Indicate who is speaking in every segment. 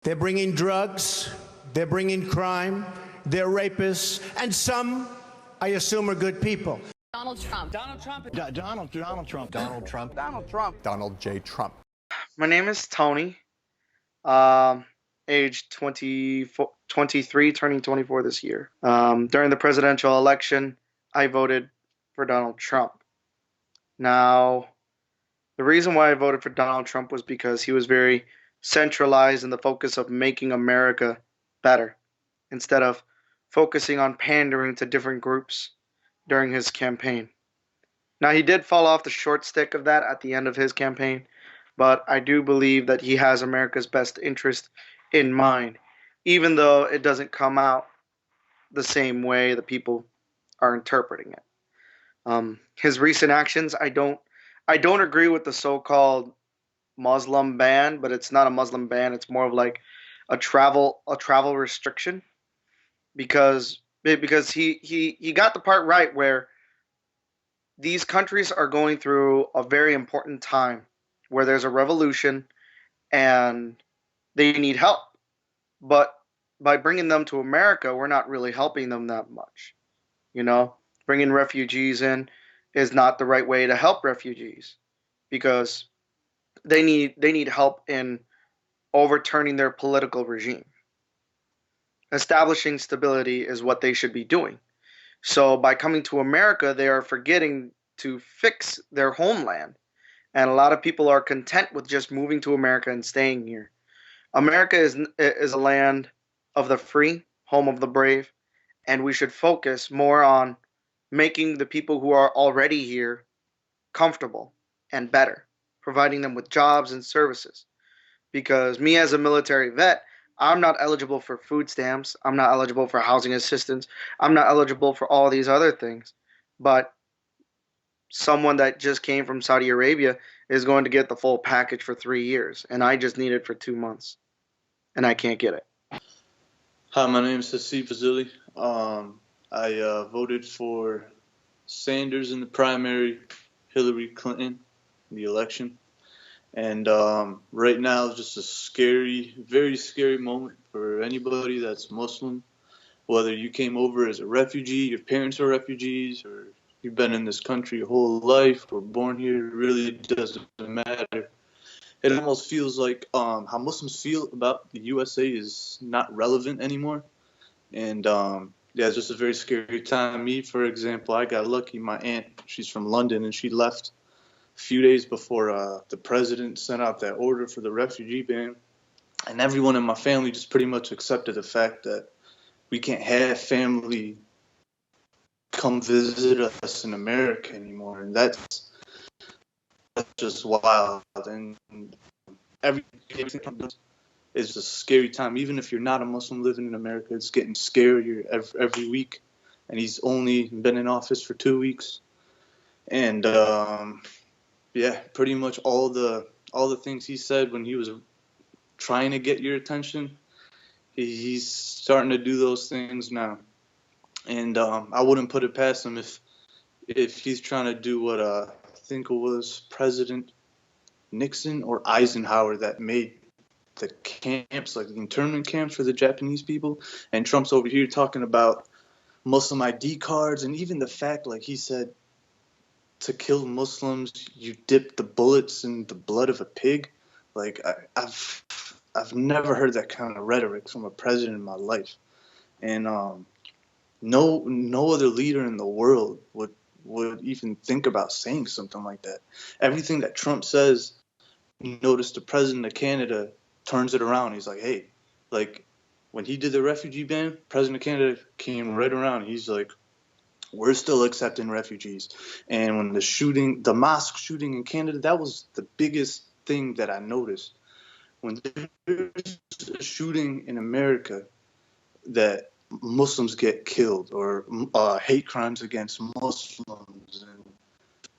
Speaker 1: They're bringing drugs, they're bringing crime, they're rapists, and some, I assume, are good people.
Speaker 2: Donald Trump.
Speaker 3: Donald Trump.
Speaker 4: Donald Trump.
Speaker 5: Donald Trump.
Speaker 3: Donald Trump.
Speaker 5: Donald J. Trump.
Speaker 6: My name is Tony. Age 23, turning 24 this year. During the presidential election, I voted for Donald Trump. Now, the reason why I voted for Donald Trump was because he was very centralized in the focus of making America better, instead of focusing on pandering to different groups during his campaign. Now, he did fall off the short stick of that at the end of his campaign, but I do believe that he has America's best interest in mind, even though it doesn't come out the same way that people are interpreting it. His recent actions, I don't agree with the so-called Muslim ban, but it's not a Muslim ban. It's more of like a travel restriction, because he got the part right where these countries are going through a very important time where there's a revolution and they need help. But by bringing them to America, we're not really helping them that much. You know, bringing refugees in is not the right way to help refugees, because they need help in overturning their political regime. Establishing stability is what they should be doing. So by coming to America, they are forgetting to fix their homeland. And a lot of people are content with just moving to America and staying here. America is a land of the free, home of the brave, and we should focus more on making the people who are already here comfortable and better, providing them with jobs and services. Because me as a military vet, I'm not eligible for food stamps, I'm not eligible for housing assistance, I'm not eligible for all these other things. But someone that just came from Saudi Arabia is going to get the full package for 3 years, and I just need it for 2 months, and I can't get it.
Speaker 7: Hi, my name is Hasib Fazili. I voted for Sanders in the primary, Hillary Clinton in the election. And right now it's just a scary, very scary moment for anybody that's Muslim, whether you came over as a refugee, your parents are refugees, or you've been in this country your whole life or born here. It really doesn't matter. It almost feels like how Muslims feel about the USA is not relevant anymore. And yeah, it's just a very scary time. Me, for example, I got lucky. My aunt, she's from London, and she left a few days before the president sent out that order for the refugee ban. And everyone in my family just pretty much accepted the fact that we can't have family come visit us in America anymore. And that's just wild. And everything is a scary time. Even if you're not a Muslim living in America, it's getting scarier every week. And he's only been in office for 2 weeks. And yeah, pretty much all the things he said when he was trying to get your attention, he's starting to do those things now. And I wouldn't put it past him if he's trying to do what I think it was President Nixon or Eisenhower that made the camps, like the internment camps for the Japanese people. And Trump's over here talking about Muslim ID cards, and even the fact, like he said, to kill Muslims, you dip the bullets in the blood of a pig. Like I've never heard that kind of rhetoric from a president in my life. And no other leader in the world would even think about saying something like that. Everything that Trump says, you notice the president of Canada turns it around. He's like, hey, like when he did the refugee ban, president of Canada came right around. He's like, we're still accepting refugees. And when the mosque shooting in Canada, that was the biggest thing that I noticed. When there's a shooting in America that Muslims get killed, or hate crimes against Muslims, and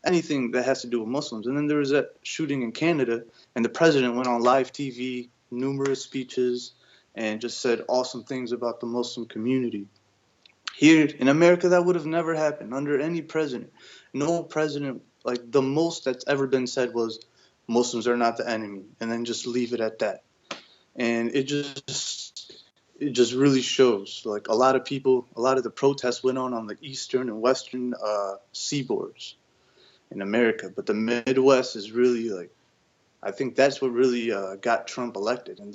Speaker 7: anything that has to do with Muslims. And then there was that shooting in Canada, and the president went on live TV, numerous speeches, and just said awesome things about the Muslim community. Here in America, that would have never happened under any president. No president, like the most that's ever been said was Muslims are not the enemy, and then just leave it at that. and it just really shows. Like a lot of people, a lot of the protests went on the eastern and western seaboards in America, but the Midwest is really like, I think that's what really got Trump elected. And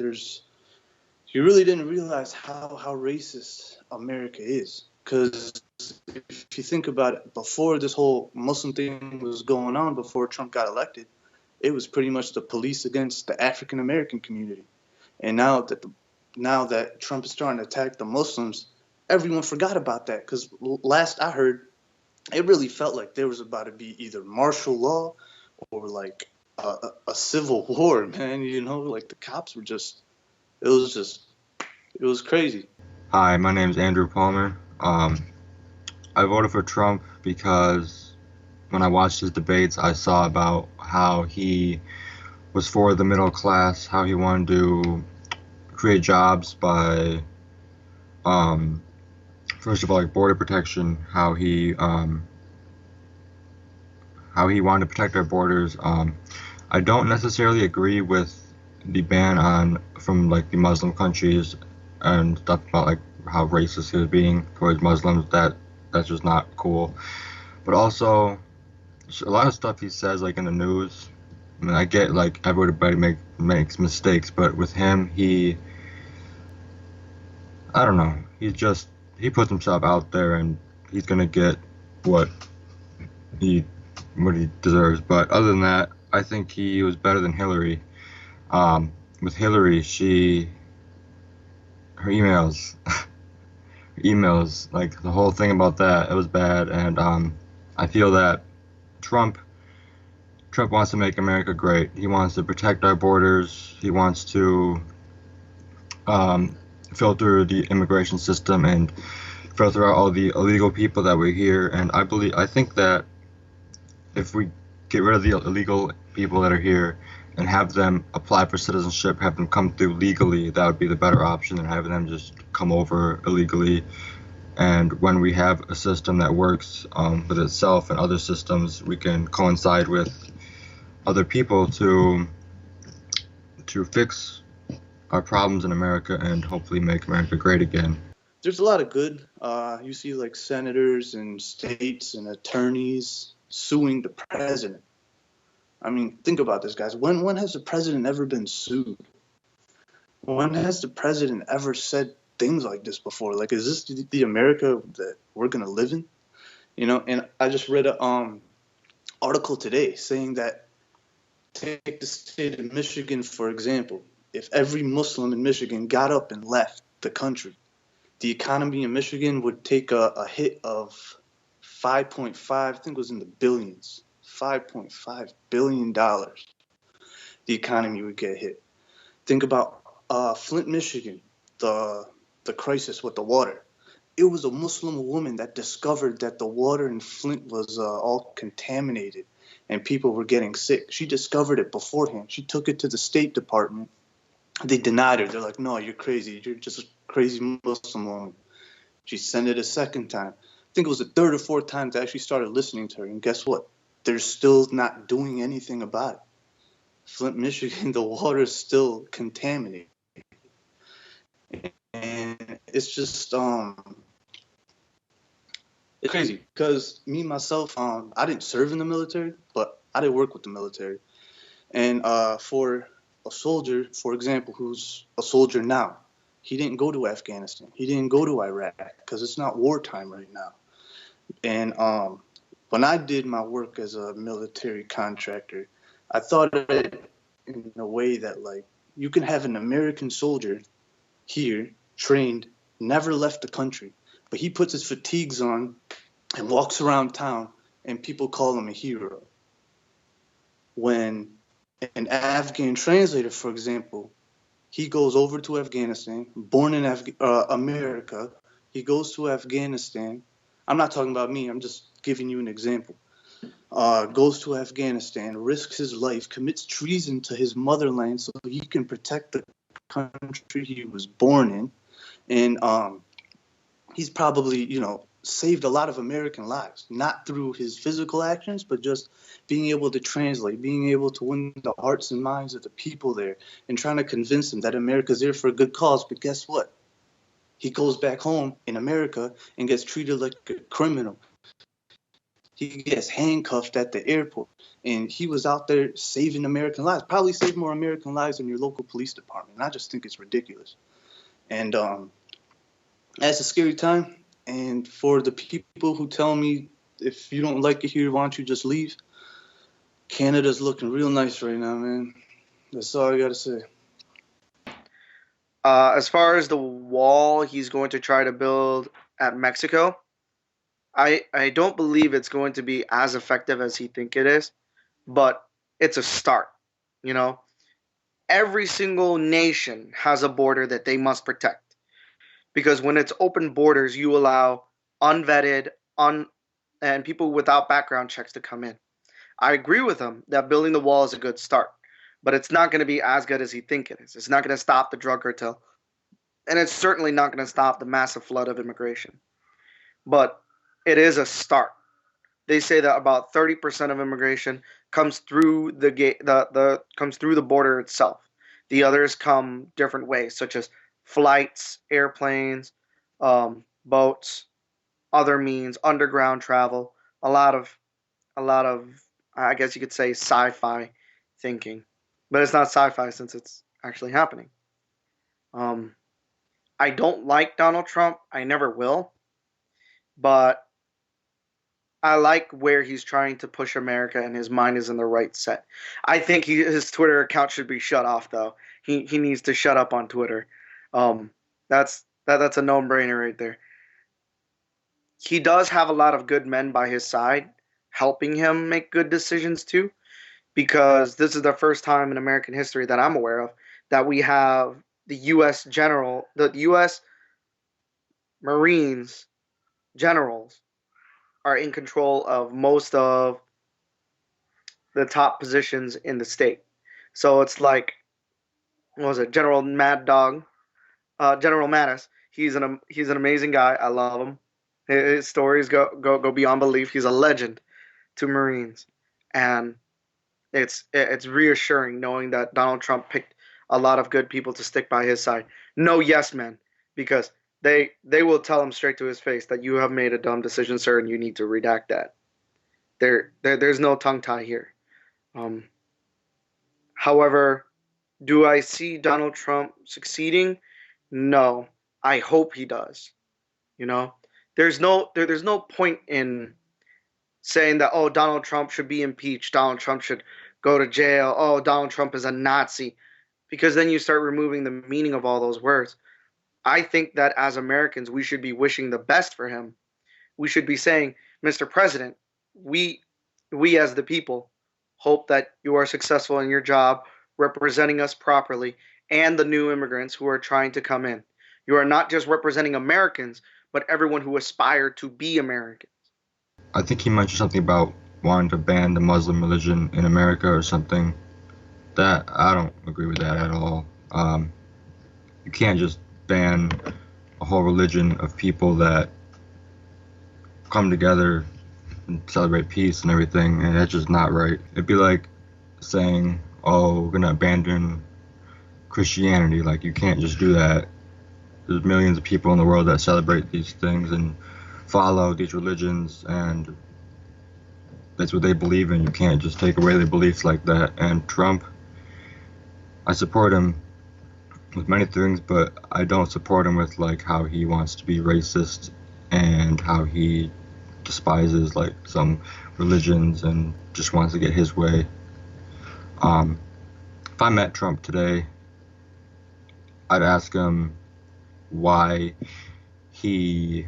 Speaker 7: you really didn't realize how racist America is, because if you think about it, before this whole Muslim thing was going on, before Trump got elected, it was pretty much the police against the African American community. And now that Trump is starting to attack the Muslims, everyone forgot about that, because last I heard, it really felt like there was about to be either martial law or like a civil war, man. You know, like the cops were it was crazy.
Speaker 2: Hi, my name is Andrew Palmer. I voted for Trump because when I watched his debates, I saw about how he was for the middle class, how he wanted to create jobs by, first of all, like border protection, how he wanted to protect our borders. I don't necessarily agree with the ban from like the Muslim countries and stuff about like how racist he was being towards Muslims. That's just not cool. But also a lot of stuff he says like in the news. I mean, I get like everybody makes mistakes, but with him, I don't know. He puts himself out there, and he's gonna get what he deserves. But other than that, I think he was better than Hillary. With Hillary, her emails, like the whole thing about that, it was bad. And I feel that Trump wants to make America great. He wants to protect our borders. He wants to filter the immigration system and filter out all the illegal people that were here. And I think that if we get rid of the illegal people that are here and have them apply for citizenship, have them come through legally, that would be the better option than having them just come over illegally. And when we have a system that works with itself and other systems, we can coincide with other people to fix our problems in America and hopefully make America great again.
Speaker 7: There's a lot of good. You see like senators and states and attorneys suing the president. I mean, think about this, guys. When has the president ever been sued? When has the president ever said things like this before? Like, is this the America that we're gonna live in? You know, and I just read a article today saying that, take the state of Michigan, for example. If every Muslim in Michigan got up and left the country, the economy in Michigan would take a hit of 5.5, I think it was in the billions, $5.5 billion. The economy would get hit. Think about Flint, Michigan, the crisis with the water. It was a Muslim woman that discovered that the water in Flint was all contaminated and people were getting sick. She discovered it beforehand. She took it to the State Department. They denied her. They're like, no, you're crazy. You're just a crazy Muslim woman. She sent it a second time. I think it was the third or fourth time they actually started listening to her. And guess what? They're still not doing anything about it. Flint, Michigan, the water is still contaminated. And it's just it's crazy because me, myself, I didn't serve in the military, but I did work with the military. And for a soldier, for example, who's a soldier now, he didn't go to Afghanistan. He didn't go to Iraq because it's not wartime right now. And when I did my work as a military contractor, I thought of it in a way that, like, you can have an American soldier here, trained, never left the country, but he puts his fatigues on and walks around town, and people call him a hero. When an Afghan translator, for example, he goes over to Afghanistan, born in America, he goes to Afghanistan. I'm not talking about me, I'm just giving you an example. Goes to Afghanistan, risks his life, commits treason to his motherland so he can protect the country he was born in. And he's probably, saved a lot of American lives, not through his physical actions, but just being able to translate, being able to win the hearts and minds of the people there, and trying to convince them that America's there for a good cause. But guess what? He goes back home in America and gets treated like a criminal. He gets handcuffed at the airport, and he was out there saving American lives, probably saved more American lives than your local police department. And I just think it's ridiculous. And that's a scary time. And for the people who tell me, if you don't like it here, why don't you just leave? Canada's looking real nice right now, man. That's all I got to say.
Speaker 6: As far as the wall he's going to try to build at Mexico, I don't believe it's going to be as effective as he think it is, but it's a start. You know, every single nation has a border that they must protect. Because when it's open borders, you allow unvetted, and people without background checks to come in. I agree with him that building the wall is a good start, but it's not going to be as good as he think it is. It's not going to stop the drug cartel, and it's certainly not going to stop the massive flood of immigration. But it is a start. They say that about 30% of immigration comes through the gate, comes through the border itself. The others come different ways, such as flights, airplanes, boats, other means, underground travel, a lot of, I guess you could say, sci-fi thinking, but it's not sci-fi since it's actually happening. I don't like Donald Trump. I never will, but I like where he's trying to push America, and his mind is in the right set. I think his Twitter account should be shut off, though. He needs to shut up on Twitter. That's a no-brainer right there. He does have a lot of good men by his side, helping him make good decisions too, because this is the first time in American history that I'm aware of that we have the U.S. Marines generals are in control of most of the top positions in the state. So it's like, what was it, General Mad Dog? General Mattis. He's an amazing guy. I love him. His stories go beyond belief. He's a legend to Marines, and it's reassuring knowing that Donald Trump picked a lot of good people to stick by his side. No yes men, because they will tell him straight to his face that you have made a dumb decision, sir, and you need to redact that. There's no tongue tie here. However, do I see Donald Trump succeeding? No, I hope he does. You know, there's no point in saying that, oh, Donald Trump should be impeached, Donald Trump should go to jail, oh, Donald Trump is a Nazi, because then you start removing the meaning of all those words. I think that as Americans, we should be wishing the best for him. We should be saying, Mr. President, we as the people hope that you are successful in your job, representing us properly, and the new immigrants who are trying to come in. You are not just representing Americans, but everyone who aspire to be Americans.
Speaker 2: I think he mentioned something about wanting to ban the Muslim religion in America or something. That I don't agree with that at all. You can't just ban a whole religion of people that come together and celebrate peace and everything, and that's just not right. It'd be like saying, oh, we're gonna abandon Christianity. Like, you can't just do that. There's millions of people in the world that celebrate these things and follow these religions, and that's what they believe in. You can't just take away their beliefs like that. And Trump, I support him with many things, but I don't support him with like how he wants to be racist and how he despises like some religions and just wants to get his way. If I met Trump today, I'd ask him why he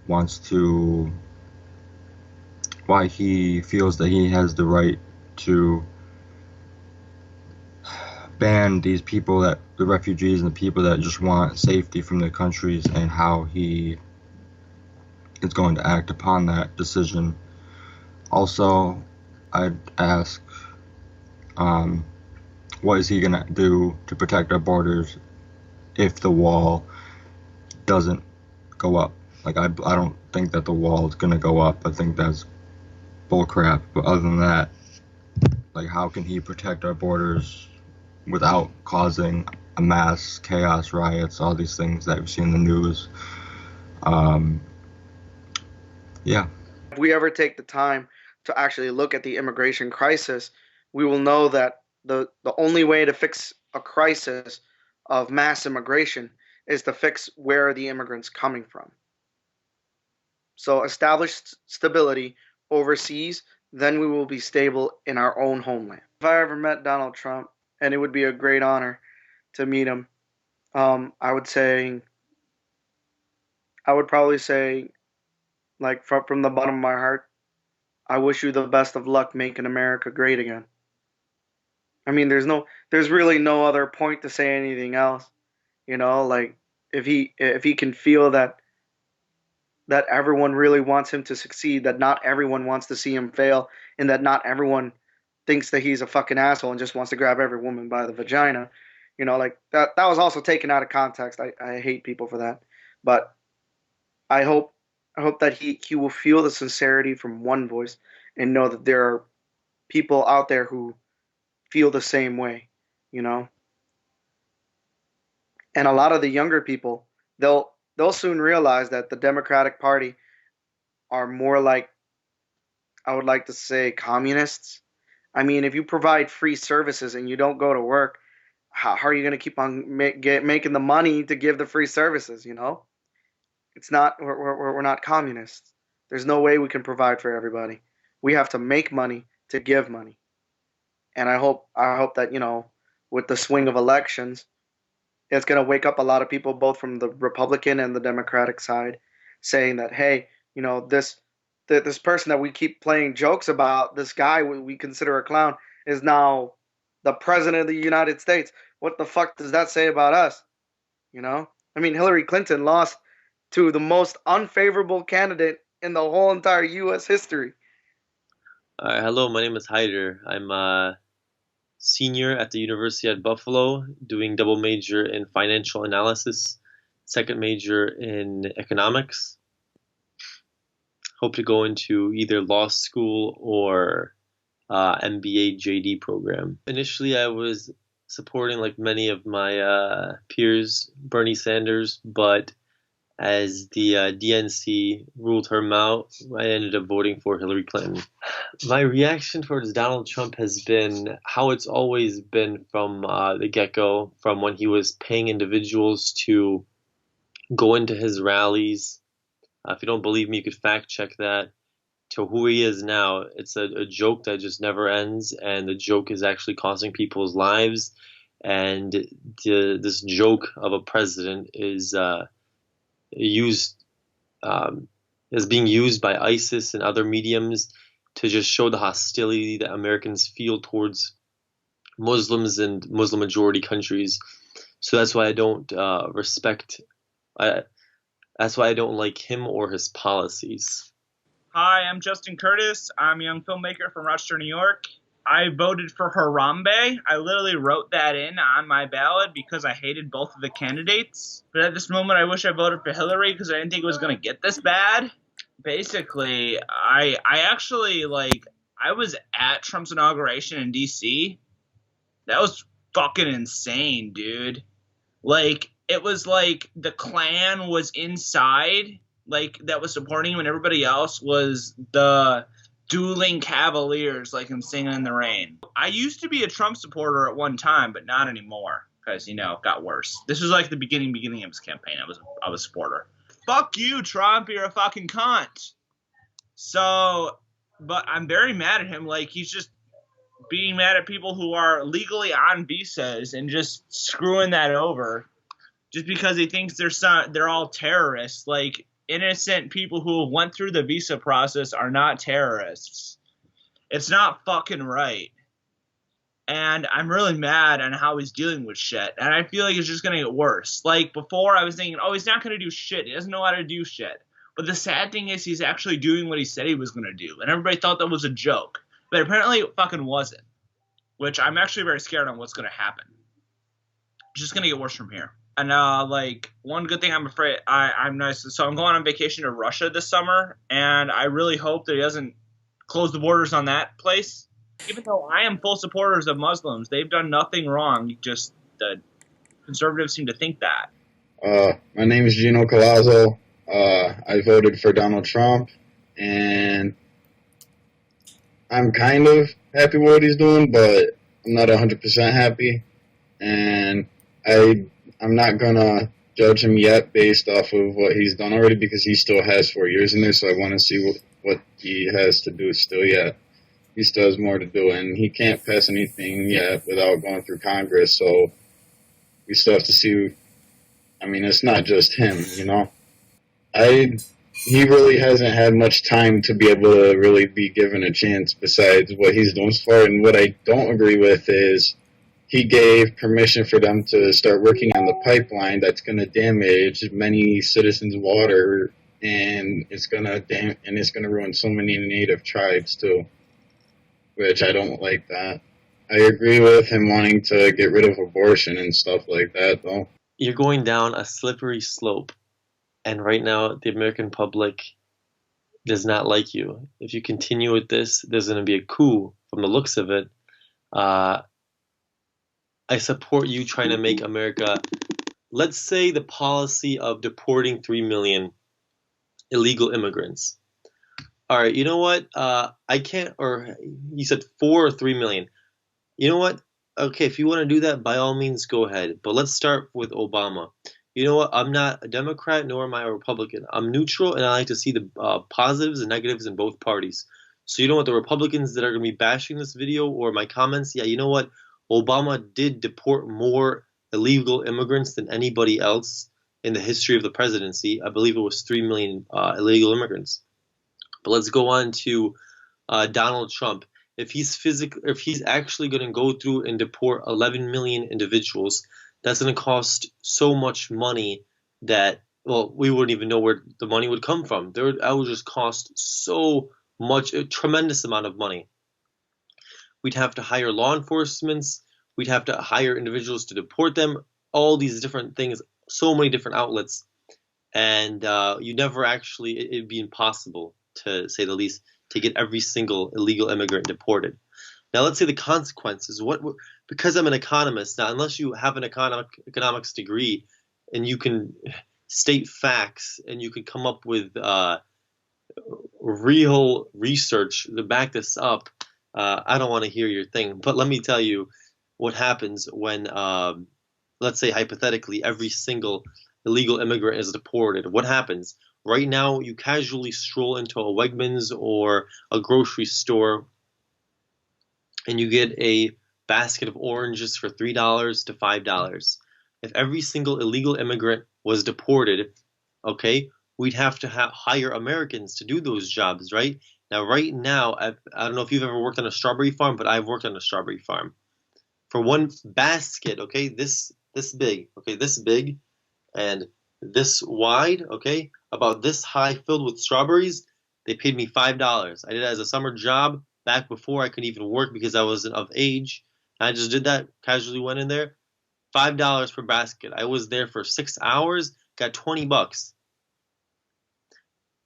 Speaker 2: feels that he has the right to ban these people, that the refugees and the people that just want safety from their countries, and how he is going to act upon that decision. Also, I'd ask, what is he going to do to protect our borders if the wall doesn't go up? Like I don't think that the wall is gonna go up. I think that's bullcrap. But other than that, like how can he protect our borders without causing a mass chaos, riots, all these things that we see in the news? Yeah.
Speaker 6: If we ever take the time to actually look at the immigration crisis, we will know that the only way to fix a crisis of mass immigration is to fix where are the immigrants coming from. So establish stability overseas, then we will be stable in our own homeland. If I ever met Donald Trump, and it would be a great honor to meet him, I would probably say, like from the bottom of my heart, I wish you the best of luck making America great again. I mean, there's really no other point to say anything else. You know, like if he can feel that everyone really wants him to succeed, that not everyone wants to see him fail, and that not everyone thinks that he's a fucking asshole and just wants to grab every woman by the vagina. You know, like that was also taken out of context. I hate people for that. But I hope that he will feel the sincerity from one voice and know that there are people out there who feel the same way, you know. And a lot of the younger people, they'll soon realize that the Democratic Party are more like, I would like to say, communists. I mean, if you provide free services and you don't go to work, how are you going to keep on making the money to give the free services? You know, it's not. We're not communists. There's no way we can provide for everybody. We have to make money to give money. And I hope that, you know, with the swing of elections, it's going to wake up a lot of people, both from the Republican and the Democratic side, saying that, hey, you know, this person that we keep playing jokes about, this guy we consider a clown, is now the president of the United States. What the fuck does that say about us? You know? I mean, Hillary Clinton lost to the most unfavorable candidate in the whole entire U.S. history.
Speaker 3: Hello, my name is Hyder. I'm a senior at the University at Buffalo, doing double major in financial analysis, second major in economics. Hope to go into either law school or MBA JD program. Initially, I was supporting, like many of my peers, Bernie Sanders, but as the DNC ruled her out, I ended up voting for Hillary Clinton. My reaction towards Donald Trump has been how it's always been from the get-go, from when he was paying individuals to go into his rallies. If you don't believe me, you could fact check that. To who he is now, it's a joke that just never ends, and the joke is actually costing people's lives. And this joke of a president is being used by ISIS and other mediums to just show the hostility that Americans feel towards Muslims and Muslim majority countries. So that's why I don't that's why I don't like him or his policies.
Speaker 4: Hi, I'm Justin Curtis. I'm a young filmmaker from Rochester, New York. I voted for Harambe. I literally wrote that in on my ballot because I hated both of the candidates. But at this moment, I wish I voted for Hillary because I didn't think it was going to get this bad. Basically, I actually, I was at Trump's inauguration in D.C. That was fucking insane, dude. It was like the Klan was inside, that was supporting him, and everybody else was the dueling Cavaliers, like him singing in the rain. I used to be a Trump supporter at one time, but not anymore, because, it got worse. This was like the beginning of his campaign. I was a supporter. Fuck you, Trump, you're a fucking cunt. So, but I'm very mad at him. He's just being mad at people who are legally on visas and just screwing that over just because he thinks they're all terrorists. Innocent people who went through the visa process are not terrorists. It's not fucking right. And I'm really mad on how he's dealing with shit. And I feel like it's just going to get worse. Before, I was thinking, oh, he's not going to do shit. He doesn't know how to do shit. But the sad thing is he's actually doing what he said he was going to do. And everybody thought that was a joke. But apparently it fucking wasn't. Which I'm actually very scared on what's going to happen. It's just going to get worse from here. And like one good thing, I'm afraid I'm nice. So I'm going on vacation to Russia this summer, and I really hope that he doesn't close the borders on that place. Even though I am full supporters of Muslims, they've done nothing wrong. Just the conservatives seem to think that.
Speaker 5: My name is Gino Colazzo. I voted for Donald Trump, and I'm kind of happy with what he's doing, but I'm not 100% happy. And I'm not gonna judge him yet based off of what he's done already, because he still has 4 years in there. So I want to see what he has to do still yet. He still has more to do, and he can't pass anything yet without going through Congress. So we still have to see. I mean, it's not just him, you know. He really hasn't had much time to be able to really be given a chance besides what he's doing so far. And what I don't agree with is he gave permission for them to start working on the pipeline that's going to damage many citizens' water, and it's going to ruin so many native tribes too, which I don't like that. I agree with him wanting to get rid of abortion and stuff like that, though.
Speaker 3: You're going down a slippery slope, and right now the American public does not like you. If you continue with this, there's going to be a coup from the looks of it. I support you trying to make America, let's say the policy of deporting 3 million illegal immigrants. All right, you know what? I can't, or you said 4 or 3 million. You know what? Okay, if you want to do that, by all means, go ahead. But let's start with Obama. You know what? I'm not a Democrat, nor am I a Republican. I'm neutral, and I like to see the positives and negatives in both parties. So you know what? The Republicans that are going to be bashing this video or my comments, yeah, you know what? Obama did deport more illegal immigrants than anybody else in the history of the presidency. I believe it was 3 million illegal immigrants. But let's go on to Donald Trump. If he's actually going to go through and deport 11 million individuals, that's going to cost so much money that, well, we wouldn't even know where the money would come from. That would just cost so much, a tremendous amount of money. We'd have to hire law enforcement. We'd have to hire individuals to deport them. All these different things, so many different outlets, and you never actually. It'd be impossible, to say the least, to get every single illegal immigrant deported. Now, let's say the consequences. Because I'm an economist now, unless you have an economics degree and you can state facts and you can come up with real research to back this up, I don't want to hear your thing. But let me tell you what happens when, let's say hypothetically, every single illegal immigrant is deported. What happens? Right now, you casually stroll into a Wegmans or a grocery store and you get a basket of oranges for $3 to $5. If every single illegal immigrant was deported, okay, we'd have to hire Americans to do those jobs, right? Now, right now, I don't know if you've ever worked on a strawberry farm, but I've worked on a strawberry farm. For one basket, okay, this big, okay, this big and this wide, okay, about this high, filled with strawberries, they paid me $5. I did it as a summer job back before I could even work because I wasn't of age. I just did that, casually went in there, $5 per basket. I was there for 6 hours, got $20.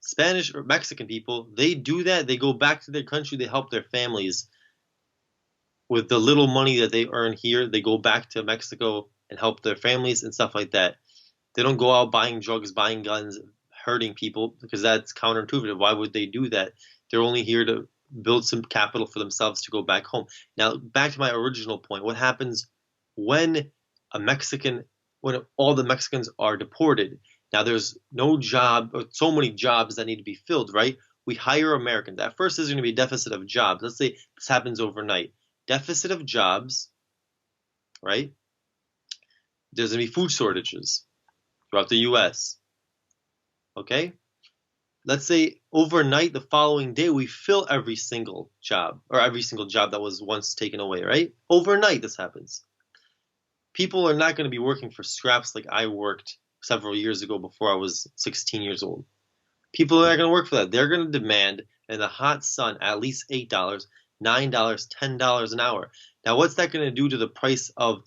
Speaker 3: Spanish or Mexican people, they do that. They go back to their country. They help their families with the little money that they earn here. They go back to Mexico and help their families and stuff like that. They don't go out buying drugs, buying guns, hurting people, because that's counterintuitive. Why would they do that? They're only here to build some capital for themselves to go back home. Now, back to my original point. What happens when when all the Mexicans are deported? Now, there's no job, or so many jobs that need to be filled, right? We hire Americans. At first, there's going to be a deficit of jobs. Let's say this happens overnight. Deficit of jobs, right? There's going to be food shortages throughout the U.S., okay? Let's say overnight, the following day, we fill every single job, or every single job that was once taken away, right? Overnight, this happens. People are not going to be working for scraps like I worked several years ago before I was 16 years old. People are not going to work for that. They're going to demand in the hot sun at least $8, $9, $10 an hour. Now, what's that going to do to the price of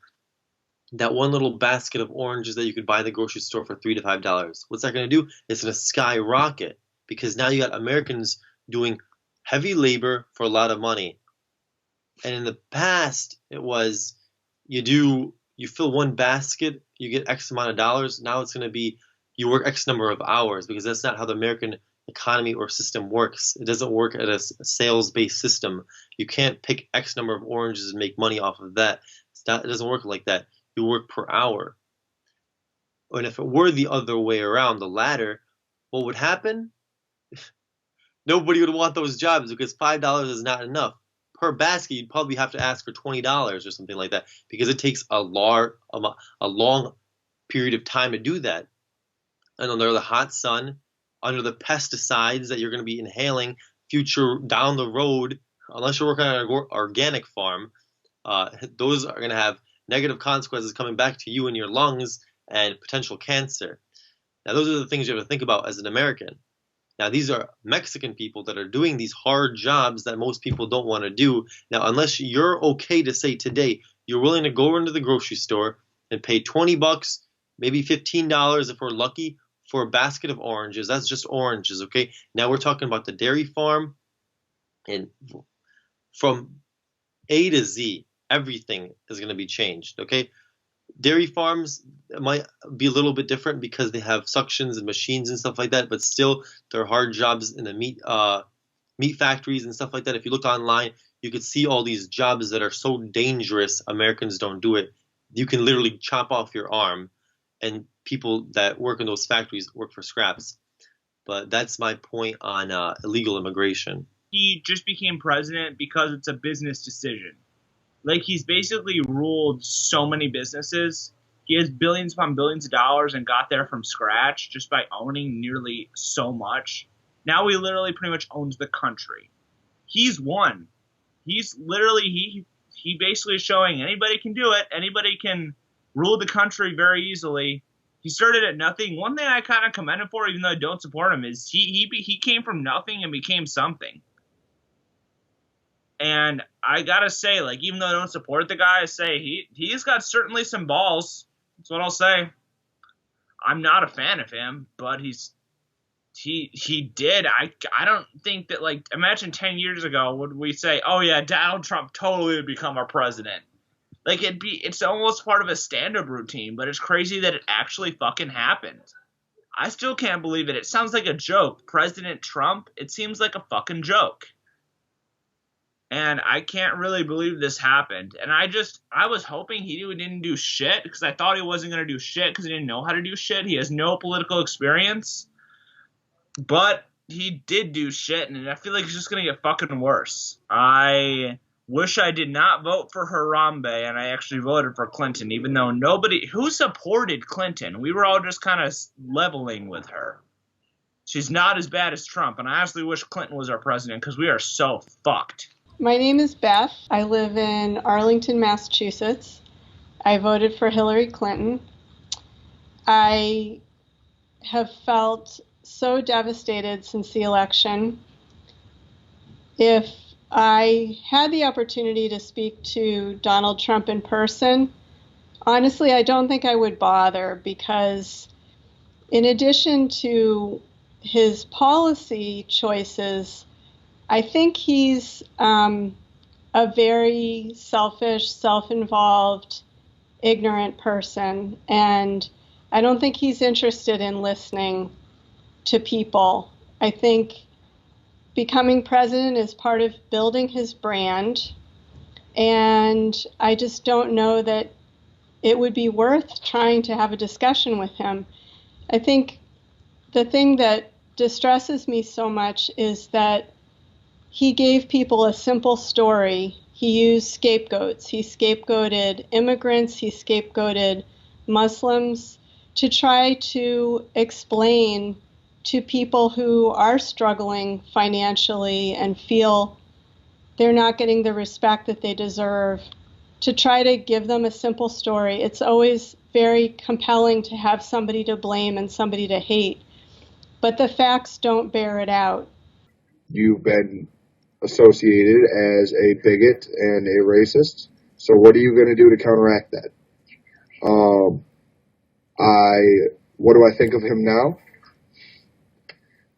Speaker 3: that one little basket of oranges that you could buy in the grocery store for $3 to $5. What's that going to do? It's going to skyrocket because now you got Americans doing heavy labor for a lot of money. And in the past, it was you fill one basket, you get X amount of dollars. Now it's going to be you work X number of hours because that's not how the American economy or system works. It doesn't work at a sales-based system. You can't pick X number of oranges and make money off of that. It doesn't work like that. You work per hour. And if it were the other way around, the latter, what would happen? Nobody would want those jobs because $5 is not enough. Per basket, you'd probably have to ask for $20 or something like that because it takes a long period of time to do that. And under the hot sun, under the pesticides that you're going to be inhaling future down the road, unless you're working on an organic farm, those are going to have negative consequences coming back to you in your lungs and potential cancer. Now, those are the things you have to think about as an American. Now, these are Mexican people that are doing these hard jobs that most people don't want to do. Now, unless you're okay to say today you're willing to go into the grocery store and pay $20, maybe $15 if we're lucky, for a basket of oranges. That's just oranges, okay? Now we're talking about the dairy farm, and from A to Z, everything is going to be changed, okay? Dairy farms might be a little bit different because they have suctions and machines and stuff like that, but still they're hard jobs in the meat factories and stuff like that. If you look online, you could see all these jobs that are so dangerous, Americans don't do it. You can literally chop off your arm, and people that work in those factories work for scraps. But that's my point on illegal immigration.
Speaker 4: He just became president because it's a business decision. Like, he's basically ruled so many businesses. He has billions upon billions of dollars and got there from scratch just by owning nearly so much. Now he literally pretty much owns the country. He's won. He's literally, he basically is showing anybody can do it. Anybody can rule the country very easily. He started at nothing. One thing I kind of commend him for, even though I don't support him, is he came from nothing and became something. And I gotta say, like, even though I don't support the guy, I say he's got certainly some balls. That's what I'll say. I'm not a fan of him, but he did. I don't think that, like, imagine 10 years ago would we say, oh yeah, Donald Trump totally would become our president. Like, it's almost part of a stand-up routine, but it's crazy that it actually fucking happened. I still can't believe it. It sounds like a joke. President Trump, it seems like a fucking joke. And I can't really believe this happened. And I was hoping he didn't do shit, because I thought he wasn't going to do shit because he didn't know how to do shit. He has no political experience. But he did do shit, and I feel like it's just going to get fucking worse. I wish I did not vote for Harambe, and I actually voted for Clinton, even though who supported Clinton? We were all just kind of leveling with her. She's not as bad as Trump, and I honestly wish Clinton was our president, because we are so fucked.
Speaker 8: My name is Beth. I live in Arlington, Massachusetts. I voted for Hillary Clinton. I have felt so devastated since the election. If I had the opportunity to speak to Donald Trump in person, honestly, I don't think I would bother, because in addition to his policy choices, I think he's a very selfish, self-involved, ignorant person, and I don't think he's interested in listening to people. I think becoming president is part of building his brand, and I just don't know that it would be worth trying to have a discussion with him. I think the thing that distresses me so much is that he gave people a simple story. He used scapegoats. He scapegoated immigrants. He scapegoated Muslims to try to explain to people who are struggling financially and feel they're not getting the respect that they deserve, to try to give them a simple story. It's always very compelling to have somebody to blame and somebody to hate, but the facts don't bear it out.
Speaker 5: You've been associated as a bigot and a racist. So what are you going to do to counteract that?
Speaker 9: What do I think of him now?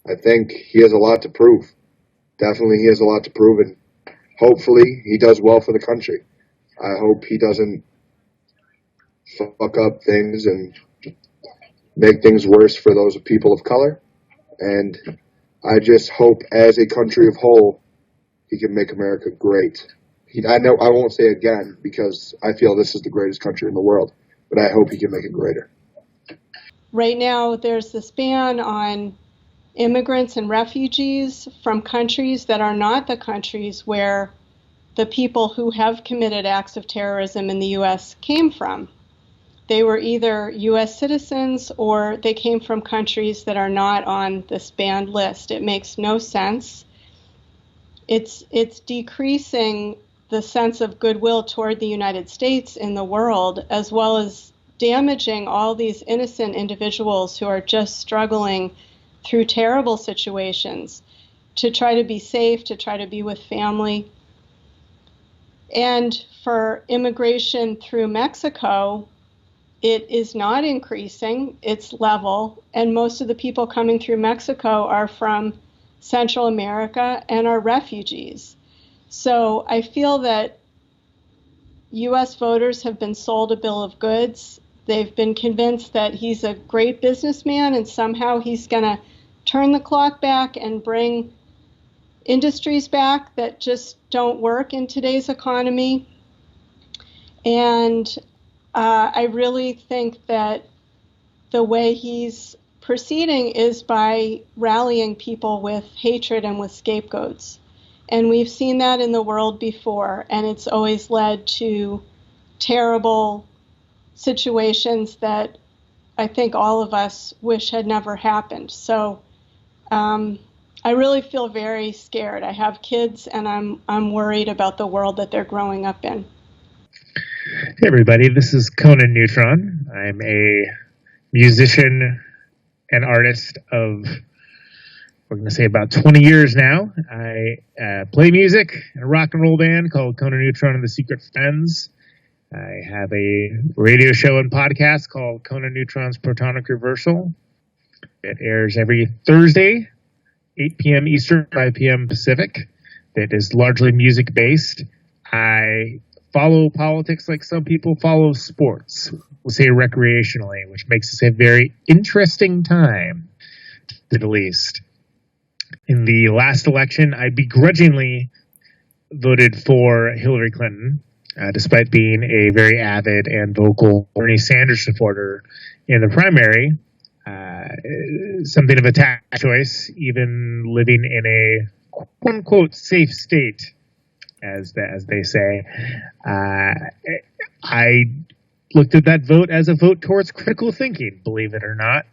Speaker 9: I think he has a lot to prove. Definitely he has a lot to prove, and hopefully he does well for the country. I hope he doesn't fuck up things and make things worse for those people of color. And I just hope, as a country of whole, he can make America great. I know I won't say again because I feel this is the greatest country in the world, but I hope he can make it greater.
Speaker 8: Right now, there's this ban on immigrants and refugees from countries that are not the countries where the people who have committed acts of terrorism in the U.S. came from. They were either U.S. citizens or they came from countries that are not on this banned list. It makes no sense. It's decreasing the sense of goodwill toward the United States in the world, as well as damaging all these innocent individuals who are just struggling through terrible situations to try to be safe, to try to be with family. And for immigration through Mexico, it is not increasing, it's level, and most of the people coming through Mexico are from Central America and are refugees. So I feel that U.S. voters have been sold a bill of goods. They've been convinced that he's a great businessman and somehow he's going to turn the clock back and bring industries back that just don't work in today's economy. And I really think that the way he's proceeding is by rallying people with hatred and with scapegoats. And we've seen that in the world before, and it's always led to terrible situations that I think all of us wish had never happened. So I really feel very scared. I have kids, and I'm worried about the world that they're growing up in.
Speaker 10: Hey everybody, this is Conan Neutron. I'm a musician and artist of, we're going to say, about 20 years now. I play music in a rock and roll band called Conan Neutron and the Secret Friends. I have a radio show and podcast called Conan Neutron's Protonic Reversal. It airs every Thursday, 8 p.m. Eastern, 5 p.m. Pacific. It is largely music-based. I follow politics like some people follow sports, we'll say recreationally, which makes this a very interesting time, to say the least. In the last election, I begrudgingly voted for Hillary Clinton, despite being a very avid and vocal Bernie Sanders supporter in the primary. Something of a tax choice, even living in a quote-unquote safe state, as they say. I looked at that vote as a vote towards critical thinking, believe it or not,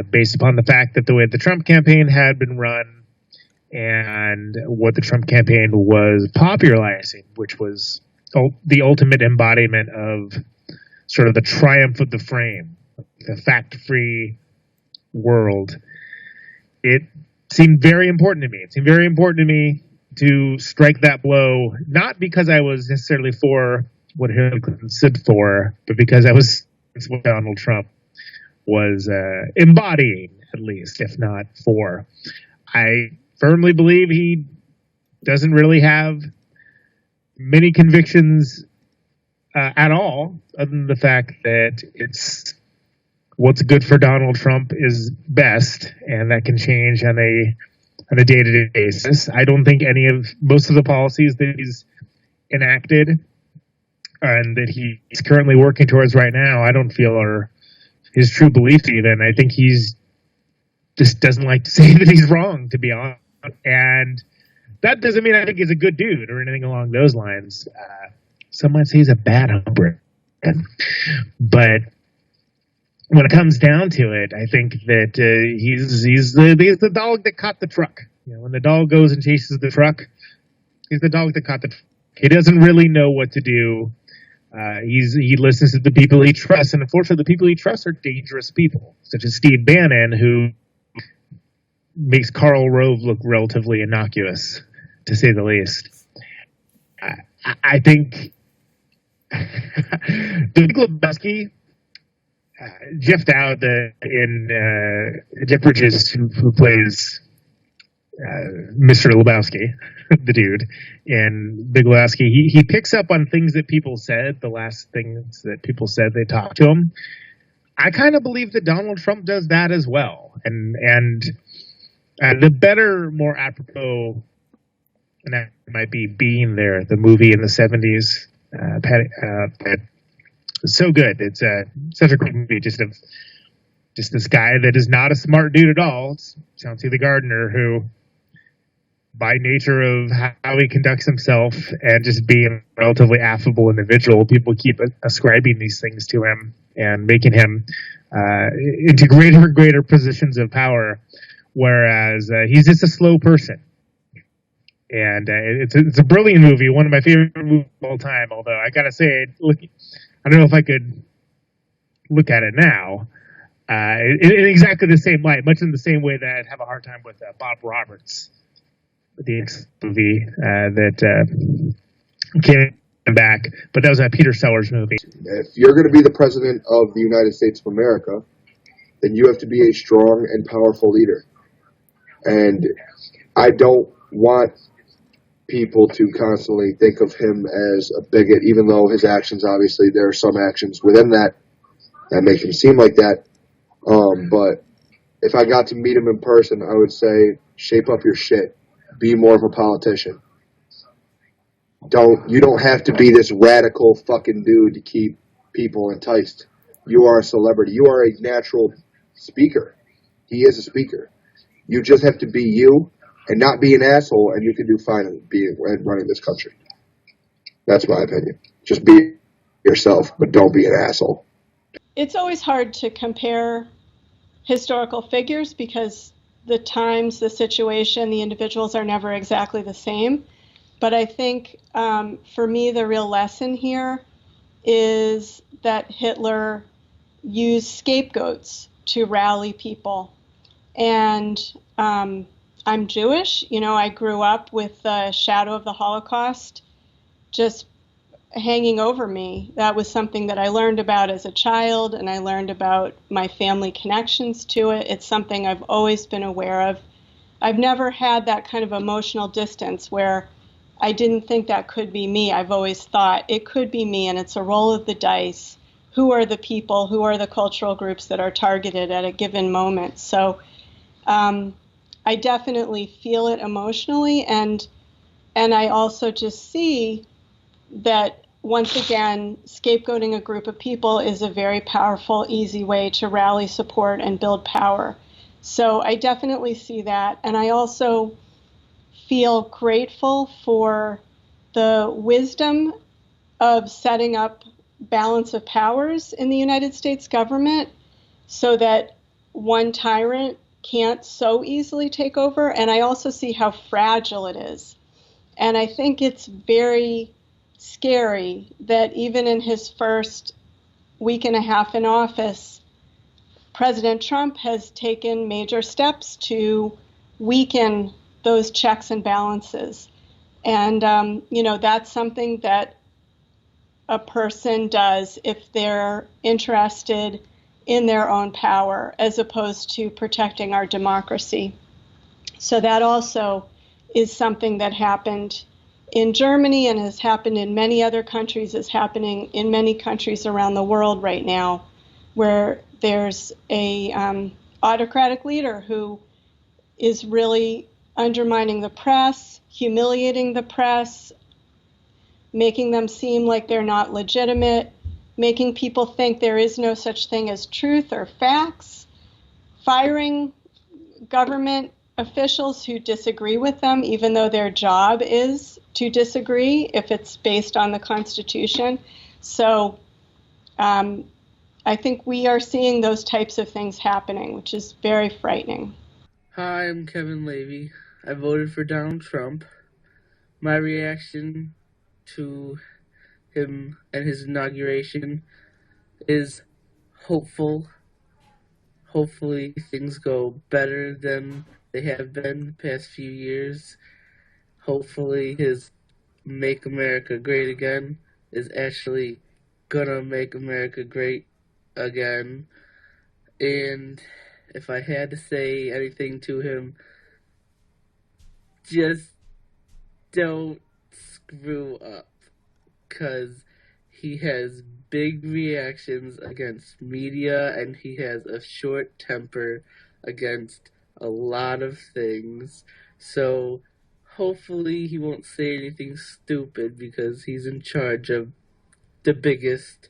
Speaker 10: based upon the fact that the way the Trump campaign had been run and what the Trump campaign was popularizing, which was the ultimate embodiment of sort of the triumph of the frame, the fact-free world. It seemed very important to me. It seemed very important to me to strike that blow, not because I was necessarily for what Hillary Clinton stood for, but because I was what Donald Trump was embodying, at least, if not for. I firmly believe he doesn't really have many convictions at all, other than the fact that it's what's good for Donald Trump is best, and that can change on a day-to-day basis. I don't think most of the policies that he's enacted and that he's currently working towards right now, I don't feel are his true beliefs even. I think he's just doesn't like to say that he's wrong, to be honest. And that doesn't mean I think he's a good dude or anything along those lines. Some might say he's a bad hombre. But when it comes down to it, I think that he's the dog that caught the truck. You know, when the dog goes and chases the truck, he's the dog that caught the truck. He doesn't really know what to do. He listens to the people he trusts, and unfortunately, the people he trusts are dangerous people, such as Steve Bannon, who makes Karl Rove look relatively innocuous, to say the least. I think Big Lebowski, Jeff Dowd Jeff Bridges, who plays Mr. Lebowski, the dude in Big Lebowski, he picks up on things that people said, the last things that people said they talked to him. I kind of believe that Donald Trump does that as well, and the better, more apropos, and that might be Being There, the movie in the 70s. So good. It's such a great movie. Just this guy that is not a smart dude at all. It's Chauncey the gardener, who, by nature of how he conducts himself and just being a relatively affable individual, people keep ascribing these things to him and making him into greater and greater positions of power, whereas he's just a slow person. And it's a brilliant movie, one of my favorite movies of all time. Although I gotta say, I don't know if I could look at it now in exactly the same light, much in the same way that I'd have a hard time with Bob Roberts, the movie that came back, but that was a Peter Sellers movie.
Speaker 9: If you're going to be the president of the United States of America, then you have to be a strong and powerful leader. And I don't want people to constantly think of him as a bigot, even though his actions, obviously, there are some actions within that make him seem like that. But if I got to meet him in person, I would say, shape up your shit. Be more of a politician. You don't have to be this radical fucking dude to keep people enticed. You are a celebrity. You are a natural speaker. He is a speaker. You just have to be you and not be an asshole, and you can do fine in running this country. That's my opinion. Just be yourself, but don't be an asshole.
Speaker 8: It's always hard to compare historical figures because the times, the situation, the individuals are never exactly the same. But I think for me, the real lesson here is that Hitler used scapegoats to rally people. And I'm Jewish. I grew up with the shadow of the Holocaust just hanging over me. That was something that I learned about as a child, and I learned about my family connections to it. It's something I've always been aware of. I've never had that kind of emotional distance where I didn't think that could be me. I've always thought it could be me, and it's a roll of the dice. Who are the people, who are the cultural groups that are targeted at a given moment? So I definitely feel it emotionally, and I also just see that, once again, scapegoating a group of people is a very powerful, easy way to rally support and build power. So I definitely see that, and I also feel grateful for the wisdom of setting up balance of powers in the United States government so that one tyrant can't so easily take over. And I also see how fragile it is. And I think it's very scary that even in his first week and a half in office, President Trump has taken major steps to weaken those checks and balances. And, that's something that a person does if they're interested in their own power as opposed to protecting our democracy. So that also is something that happened in Germany and has happened in many other countries, is happening in many countries around the world right now, where there's a autocratic leader who is really undermining the press, humiliating the press, making them seem like they're not legitimate, making people think there is no such thing as truth or facts, firing government officials who disagree with them, even though their job is to disagree if it's based on the Constitution. So I think we are seeing those types of things happening, which is very frightening.
Speaker 11: Hi, I'm Kevin Levy. I voted for Donald Trump. My reaction to him and his inauguration is hopeful. Hopefully things go better than they have been the past few years. Hopefully his Make America Great Again is actually gonna make America great again. And if I had to say anything to him, just don't screw up, because he has big reactions against media and he has a short temper against a lot of things. So hopefully he won't say anything stupid, because he's in charge of the biggest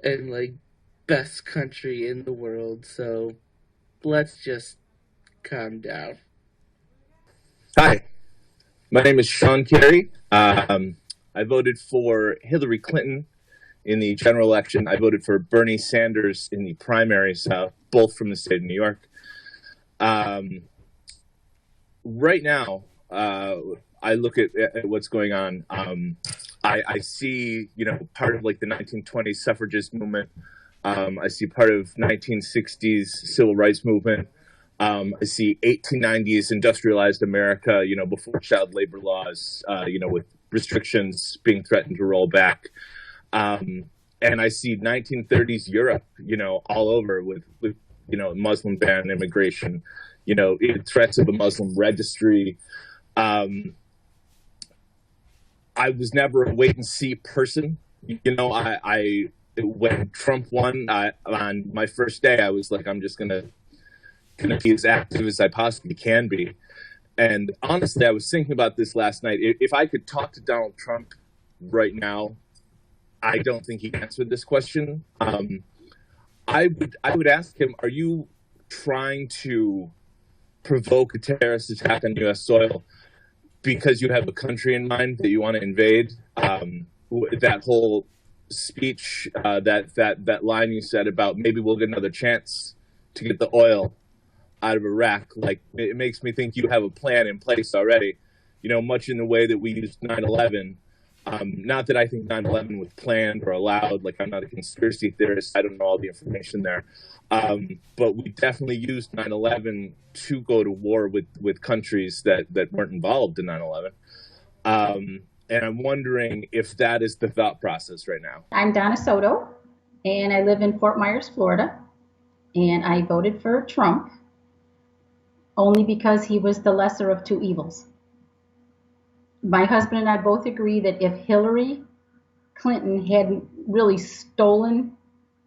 Speaker 11: and best country in the world. So let's just calm down.
Speaker 12: Hi, my name is Sean Carey. I voted for Hillary Clinton in the general election. I voted for Bernie Sanders in the primaries, both from the state of New York. Right now, I look at what's going on. I see, part of the 1920s suffragist movement. I see part of 1960s civil rights movement. I see 1890s industrialized America, before child labor laws, with restrictions being threatened to roll back. And I see 1930s Europe, all over with Muslim ban, immigration, threats of a Muslim registry. I was never a wait and see person. I when Trump won on my first day, I was like, I'm just gonna be as active as I possibly can be. And honestly, I was thinking about this last night. If I could talk to Donald Trump right now, I don't think he'd answer this question. I would ask him, are you trying to provoke a terrorist attack on U.S. soil because you have a country in mind that you want to invade? That whole speech, that line you said about maybe we'll get another chance to get the oil out of Iraq, it makes me think you have a plan in place already, much in the way that we used 9/11. Not that I think 9/11 was planned or allowed. I'm not a conspiracy theorist. I don't know all the information there. But we definitely used 9/11 to go to war with countries that weren't involved in 9/11. And I'm wondering if that is the thought process right now.
Speaker 13: I'm Donna Soto, and I live in Fort Myers, Florida. And I voted for Trump only because he was the lesser of two evils. My husband and I both agree that if Hillary Clinton had really stolen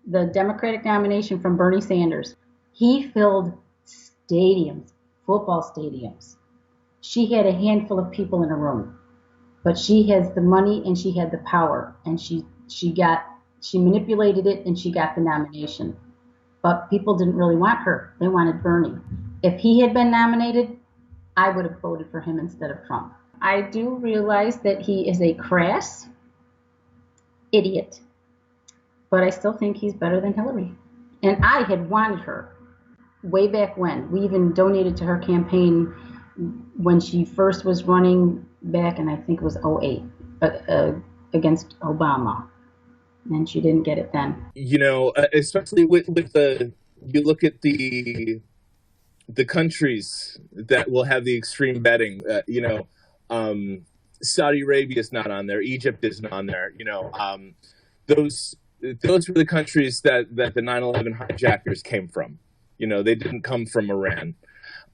Speaker 13: the Democratic nomination from Bernie Sanders, he filled stadiums, football stadiums. She had a handful of people in a room, but she has the money and she had the power, and she manipulated it and she got the nomination. But people didn't really want her. They wanted Bernie. If he had been nominated, I would have voted for him instead of Trump. I do realize that he is a crass idiot, but I still think he's better than Hillary. And I had wanted her way back when. We even donated to her campaign when she first was running back in, I think it was 2008, against Obama. And she didn't get it then.
Speaker 12: Especially with you look at the countries that will have the extreme betting, Saudi Arabia is not on there. Egypt isn't on there. Those were the countries that the 9/11 hijackers came from. They didn't come from Iran.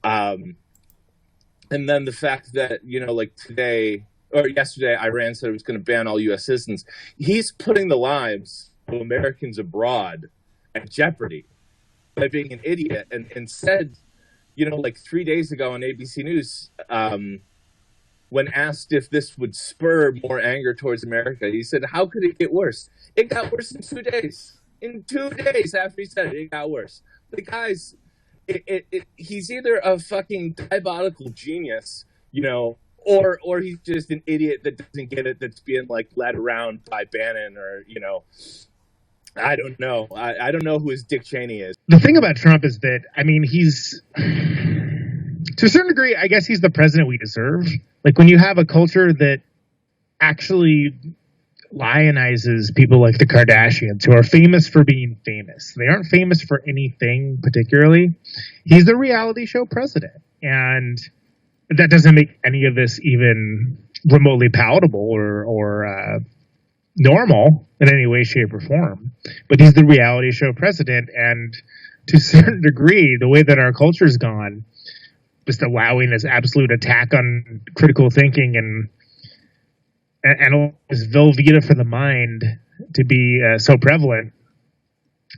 Speaker 12: And then the fact that, today or yesterday, Iran said it was going to ban all U.S. citizens. He's putting the lives of Americans abroad at jeopardy by being an idiot, and said, 3 days ago on ABC News, when asked if this would spur more anger towards America, he said, how could it get worse? It got worse in 2 days. In 2 days after he said it got worse. The guy's, he's either a fucking diabolical genius, or he's just an idiot that doesn't get it, that's being led around by Bannon, or I don't know. I don't know who his Dick Cheney is.
Speaker 10: The thing about Trump is that, he's, to a certain degree, I guess he's the president we deserve. When you have a culture that actually lionizes people like the Kardashians, who are famous for being famous. They aren't famous for anything particularly. He's the reality show president. And that doesn't make any of this even remotely palatable or normal in any way, shape, or form, but he's the reality show president. And to a certain degree, the way that our culture's gone, just allowing this absolute attack on critical thinking and all this Velveeta for the mind to be so prevalent,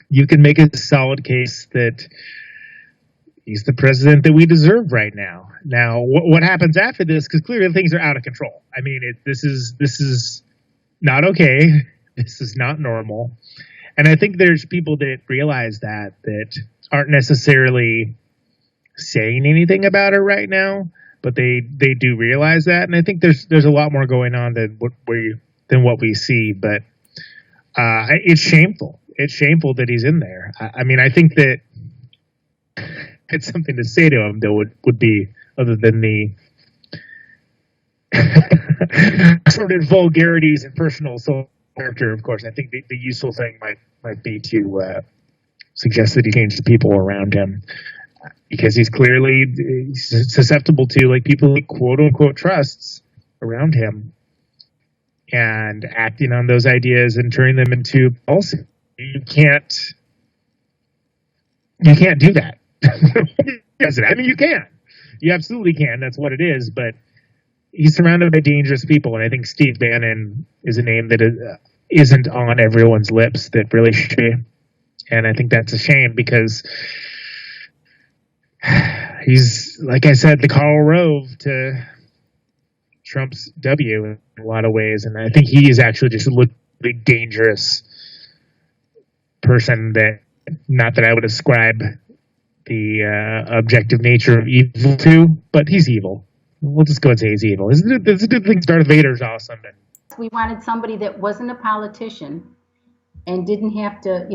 Speaker 10: you can make a solid case that he's the president that we deserve right now. Now, what happens after this? Because clearly things are out of control. I mean, this is not okay. This is not normal. And I think there's people that realize that aren't necessarily saying anything about it right now, but they do realize that. And I think there's a lot more going on than what we see. But it's shameful. It's shameful that he's in there. I mean, I think that it's something to say to him that would be, other than the sort of vulgarities and personal soul character, of course. I think the useful thing might be to suggest that he change the people around him, because he's clearly susceptible to like people he quote unquote trusts around him, and acting on those ideas and turning them into policy. You can't do that. I mean, you can. You absolutely can. That's what it is. But he's surrounded by dangerous people, and I think Steve Bannon is a name that isn't on everyone's lips that really should be. And I think that's a shame, because he's, like I said, the Karl Rove to Trump's W in a lot of ways. And I think he is actually just a really dangerous person that, not that I would ascribe the objective nature of evil to, but he's evil. We'll just go and say he's evil. This dude thinks Darth Vader's awesome.
Speaker 13: We wanted somebody that wasn't a politician and didn't have to,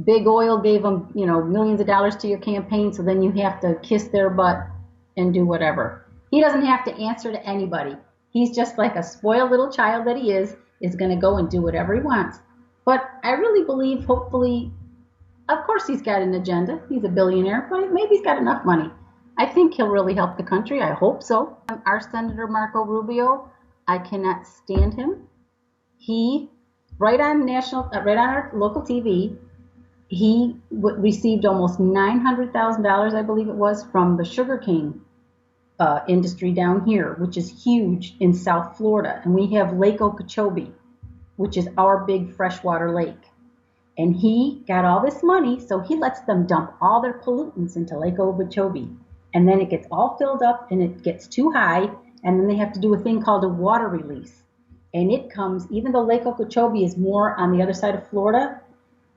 Speaker 13: big oil gave them, millions of dollars to your campaign, so then you have to kiss their butt and do whatever. He doesn't have to answer to anybody. He's just like a spoiled little child that he is going to go and do whatever he wants. But I really believe, hopefully, of course he's got an agenda. He's a billionaire, but maybe he's got enough money. I think he'll really help the country. I hope so. Our Senator Marco Rubio, I cannot stand him. He, right on our local TV, he received almost $900,000, I believe it was, from the sugarcane industry down here, which is huge in South Florida. And we have Lake Okeechobee, which is our big freshwater lake. And he got all this money, so he lets them dump all their pollutants into Lake Okeechobee. And then it gets all filled up and it gets too high, and then they have to do a thing called a water release. And it comes, even though Lake Okeechobee is more on the other side of Florida,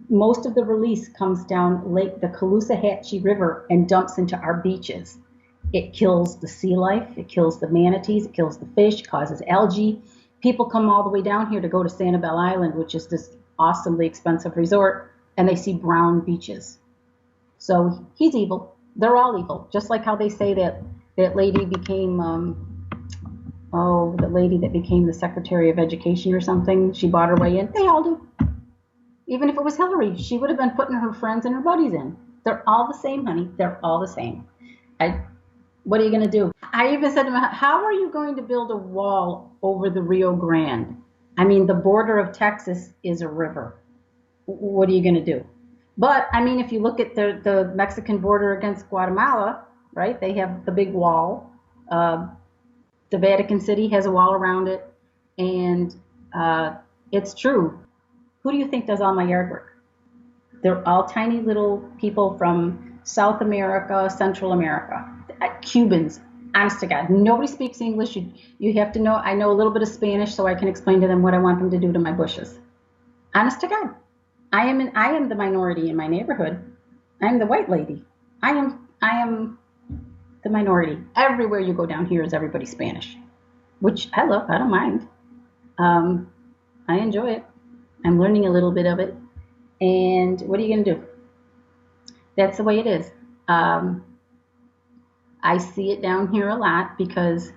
Speaker 13: most of the release comes down the Caloosahatchee River and dumps into our beaches. It kills the sea life, it kills the manatees, it kills the fish, causes algae. People come all the way down here to go to Sanibel Island, which is this awesomely expensive resort, and they see brown beaches. So he's evil. They're all evil. Just like how they say that lady became, the lady that became the Secretary of Education or something, she bought her way in. They all do. Even if it was Hillary, she would have been putting her friends and her buddies in. They're all the same, honey. They're all the same. What are you going to do? I even said to him, how are you going to build a wall over the Rio Grande? I mean, the border of Texas is a river. What are you going to do? But, I mean, if you look at the Mexican border against Guatemala, right, they have the big wall. The Vatican City has a wall around it. And it's true. Who do you think does all my yard work? They're all tiny little people from South America, Central America, Cubans. Honest to God, nobody speaks English. You have to know. I know a little bit of Spanish, so I can explain to them what I want them to do to my bushes. Honest to God, I am the minority in my neighborhood. I'm the white lady. I am the minority. Everywhere you go down here is everybody Spanish, which I love. I don't mind. I enjoy it. I'm learning a little bit of it. And what are you going to do? That's the way it is. I see it down here a lot, because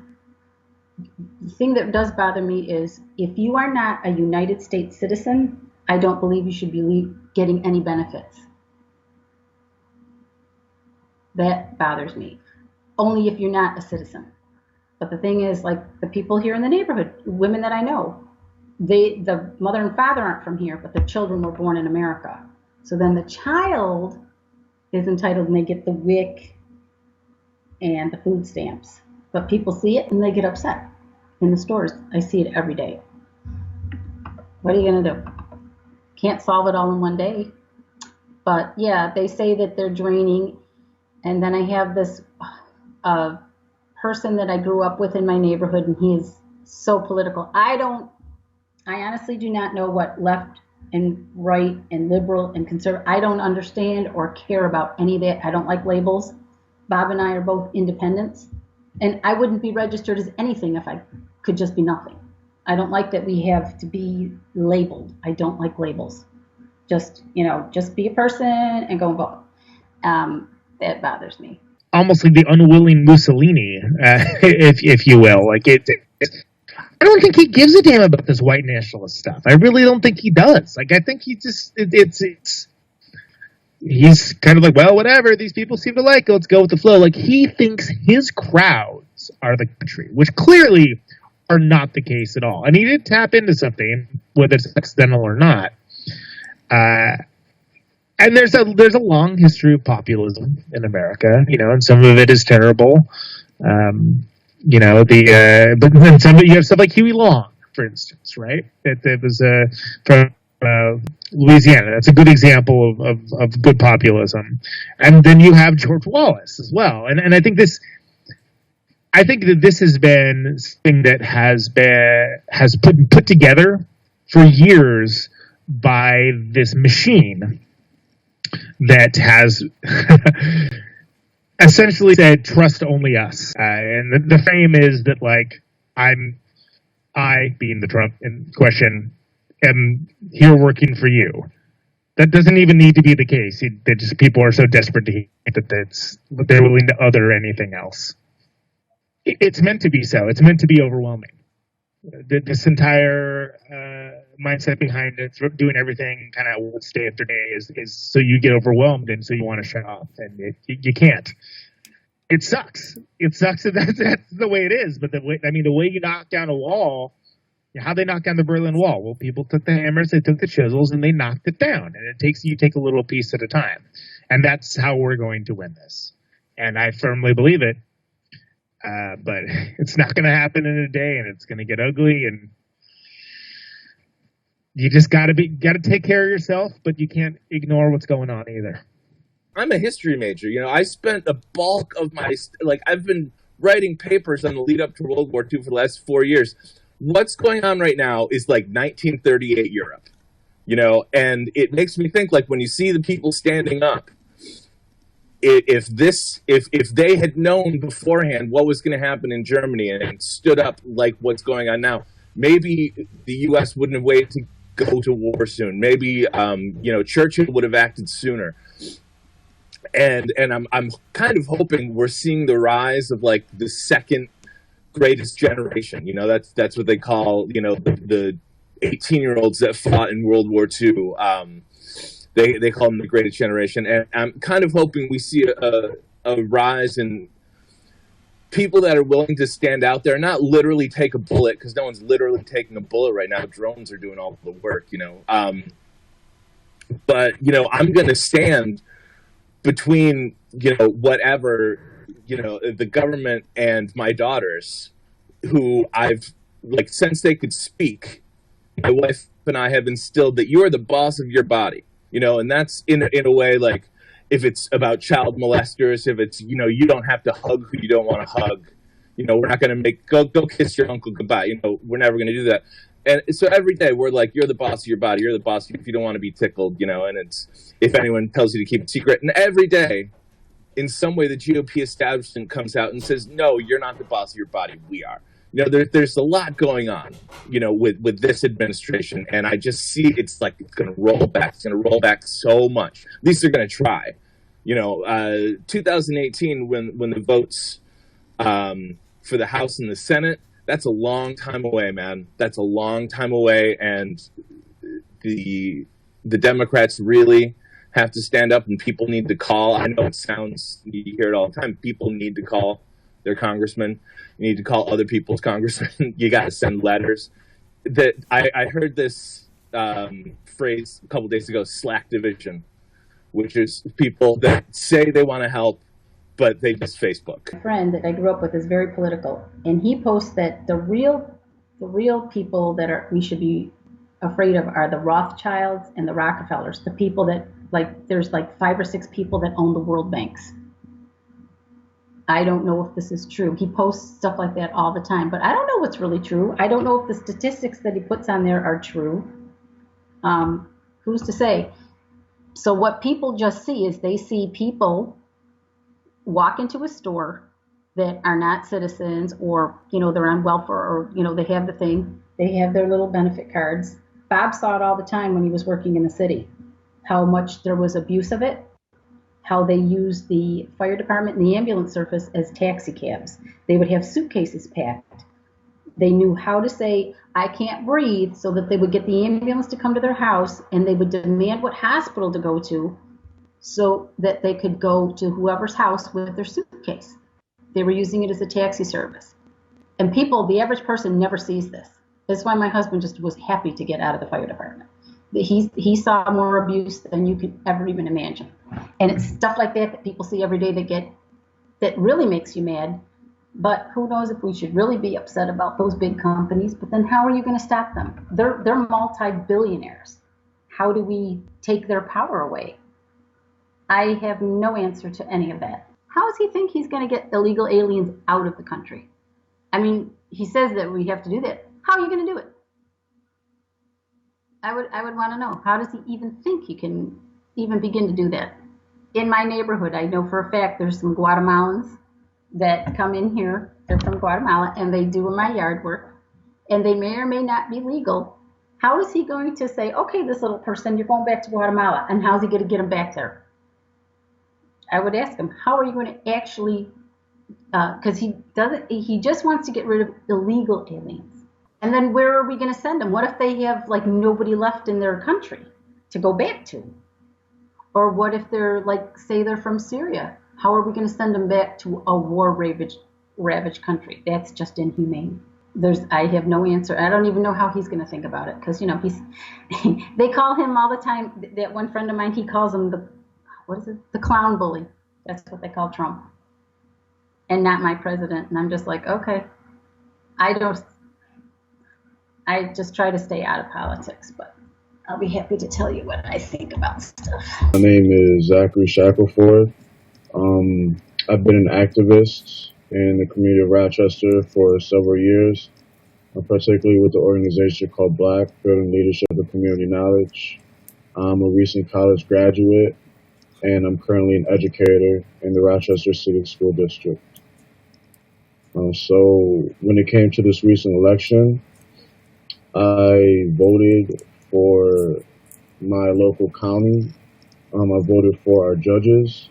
Speaker 13: the thing that does bother me is if you are not a United States citizen, I don't believe you should be getting any benefits. That bothers me. Only if you're not a citizen. But the thing is, like the people here in the neighborhood, women that I know, the mother and father aren't from here, but the children were born in America. So then the child is entitled, and they get the WIC and the food stamps. But people see it and they get upset in the stores. I see it every day. What are you going to do? Can't solve it all in one day. But yeah, they say that they're draining. And then I have this person that I grew up with in my neighborhood, and he is so political. I honestly do not know what left and right and liberal and conservative. I don't understand or care about any of that. I don't like labels. Bob and I are both independents, and I wouldn't be registered as anything if I could just be nothing. I don't like that we have to be labeled. I don't like labels. Just be a person and go and vote. That bothers me.
Speaker 10: Almost like the unwilling Mussolini, if you will. Like I don't think he gives a damn about this white nationalist stuff. I really don't think he does. Like, I think he just he's kind of like, well, whatever. These people seem to like it. Let's go with the flow. Like, he thinks his crowds are the country, which clearly are not the case at all. And he did tap into something, whether it's accidental or not. And there's a long history of populism in America, and some of it is terrible. But then some, you have stuff like Huey Long, for instance, right? That was from Louisiana. That's a good example of good populism. And then you have George Wallace as well. And I think that this has been something that has put together for years by this machine that has essentially said, trust only us. And the fame is that, like, I, being the Trump in question, am here working for you. That doesn't even need to be the case. People are so desperate to hear that they're willing to other anything else. It's meant to be so. It's meant to be overwhelming. This entire mindset behind it, doing everything kind of day after day, is so you get overwhelmed and so you want to shut off, and you can't. It sucks. It sucks that that's the way it is. But the way you knock down a wall, how they knock down the Berlin Wall? Well, people took the hammers, they took the chisels, and they knocked it down. And you take a little piece at a time, and that's how we're going to win this. And I firmly believe it. But it's not going to happen in a day, and it's going to get ugly, and you just got to take care of yourself, but you can't ignore what's going on either.
Speaker 12: I'm a history major. I spent the bulk of I've been writing papers on the lead up to World War II for the last 4 years. What's going on right now is like 1938 Europe, and it makes me think, like, when you see the people standing up, if they had known beforehand what was going to happen in Germany and stood up like what's going on now, maybe the U.S. wouldn't have waited to go to war soon. Maybe Churchill would have acted sooner. And I'm kind of hoping we're seeing the rise of, like, the second greatest generation. That's what they call the 18-year-olds that fought in World War II. They call them the greatest generation, and I'm kind of hoping we see a rise in people that are willing to stand out there, not literally take a bullet, because no one's literally taking a bullet right now. Drones are doing all the work, But I'm going to stand between whatever the government and my daughters, who I've since they could speak. My wife and I have instilled that you are the boss of your body. And that's in a way, like, if it's about child molesters, if it's, you don't have to hug who you don't want to hug, we're not going to go kiss your uncle goodbye. We're never going to do that. And so every day we're like, you're the boss of your body. You're the boss if you don't want to be tickled, and it's, if anyone tells you to keep it secret. And every day, in some way, the GOP establishment comes out and says, no, you're not the boss of your body. We are. There's a lot going on, with this administration, and I just see it's going to roll back. It's going to roll back so much. At least they're going to try. 2018, when the votes for the House and the Senate, that's a long time away, man. That's a long time away, and the Democrats really have to stand up, and people need to call. I know you hear it all the time. People need to call their congressman. You need to call other people's congressmen. You got to send letters. that I heard this phrase a couple days ago, Slack division, which is people that say they want to help, but they miss Facebook.
Speaker 13: My friend that I grew up with is very political, and he posts that the real people that we should be afraid of are the Rothschilds and the Rockefellers, the people that, like, there's like 5 or 6 people that own the world banks. I don't know if this is true. He posts stuff like that all the time, but I don't know what's really true. I don't know if the statistics that he puts on there are true. Who's to say? So what people just see is they see people walk into a store that are not citizens, or, you know, they're on welfare, or, you know, they have the thing, they have their little benefit cards. Bob saw it all the time when he was working in the city, how much there was abuse of it, how they used the fire department and the ambulance service as taxi cabs. They would have suitcases packed. They knew how to say, I can't breathe, so that they would get the ambulance to come to their house, and they would demand what hospital to go to so that they could go to whoever's house with their suitcase. They were using it as a taxi service. And people, the average person, never sees this. That's why my husband just was happy to get out of the fire department. He saw more abuse than you could ever even imagine. And it's stuff like that that people see every day that really makes you mad. But who knows if we should really be upset about those big companies. But then how are you going to stop them? They're multi-billionaires. How do we take their power away? I have no answer to any of that. How does he think he's going to get illegal aliens out of the country? I mean, he says that we have to do that. How are you going to do it? I would want to know. How does he even think he can even begin to do that? In my neighborhood, I know for a fact there's some Guatemalans that come in here. They're from Guatemala, and they do my yard work, and they may or may not be legal. How is he going to say, okay, this little person, you're going back to Guatemala, and how's he going to get him back there? I would ask him, how are you going to actually, because he just wants to get rid of illegal aliens. And then where are we going to send them? What if they have like nobody left in their country to go back to? Or what if they're like, say they're from Syria? How are we going to send them back to a war-ravaged country? That's just inhumane. I have no answer. I don't even know how he's going to think about it, because, you know, they call him all the time. That one friend of mine, he calls him the clown bully. That's what they call Trump, and not my president. And I'm just like, okay, I just try to stay out of politics, but I'll be happy to tell you what I think about stuff.
Speaker 5: My name is Zachary Shackelford. I've been an activist in the community of Rochester for several years, particularly with the organization called Black, Building Leadership and Community Knowledge. I'm a recent college graduate, and I'm currently an educator in the Rochester City School District. So when it came to this recent election, I voted for my local county. I voted for our judges,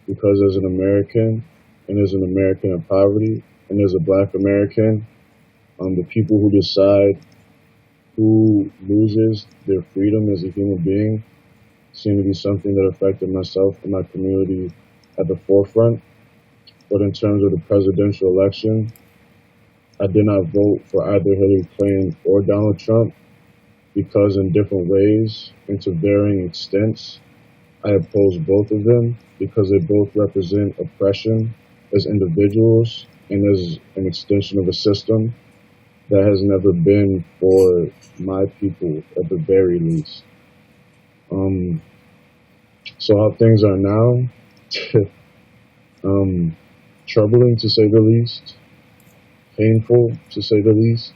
Speaker 5: because as an American, and as an American in poverty, and as a Black American, the people who decide who loses their freedom as a human being seem to be something that affected myself and my community at the forefront. But in terms of the presidential election, I did not vote for either Hillary Clinton or Donald Trump, because in different ways and to varying extents, I oppose both of them, because they both represent oppression as individuals and as an extension of a system that has never been for my people, at the very least. So how things are now, troubling to say the least, painful to say the least.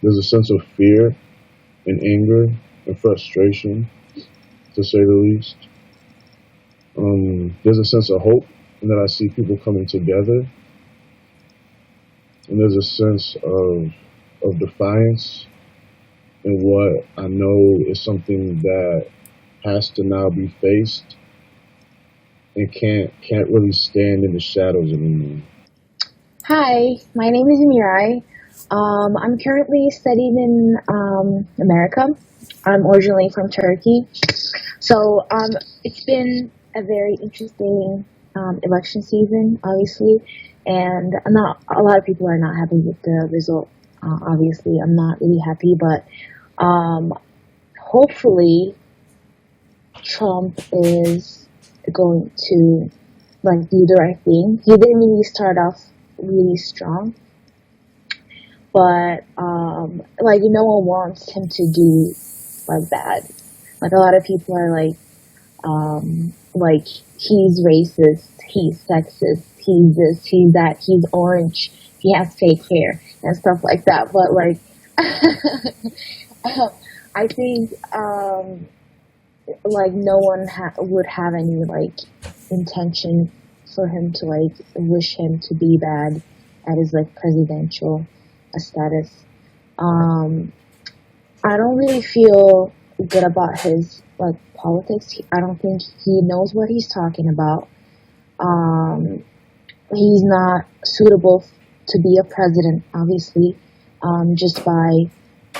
Speaker 5: There's a sense of fear and anger and frustration, to say the least. There's a sense of hope in that I see people coming together. And there's a sense of defiance in what I know is something that has to now be faced and can't really stand in the shadows anymore.
Speaker 14: Hi, my name is Mirai. I'm currently studying in America. I'm originally from Turkey. So it's been a very interesting election season, obviously, and not a lot of people are not happy with the result Obviously, I'm not really happy, but hopefully Trump is going to like do the right thing. He didn't really start off really strong, but like no one wants him to do like bad. Like a lot of people are like he's racist, he's sexist, he's this, he's that, he's orange, he has fake hair and stuff like that. But like I think like no one would have any like intention for him to like wish him to be bad at his like presidential status. I don't really feel good about his like politics. I don't think he knows what he's talking about. He's not suitable to be a president, obviously, just by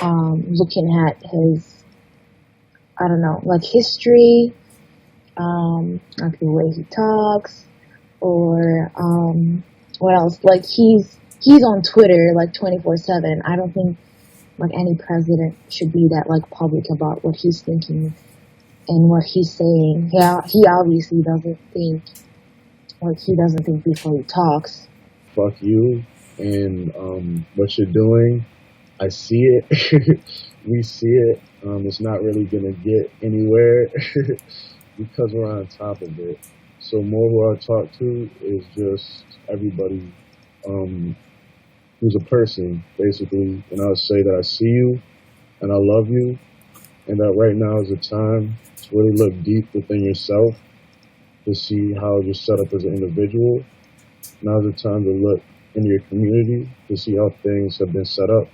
Speaker 14: looking at his, I don't know, like history, like the way he talks, or what else? Like he's on Twitter like 24/7. I don't think like any president should be that like public about what he's thinking and what he's saying. Yeah, he obviously doesn't think, like he doesn't think before he talks.
Speaker 15: Fuck you and what you're doing. I see it. We see it. It's not really gonna get anywhere because we're on top of it. So more who I talk to is just everybody who's a person, basically. And I'll say that I see you and I love you, and that right now is a time to really look deep within yourself to see how you're set up as an individual. Now's the time to look in your community to see how things have been set up,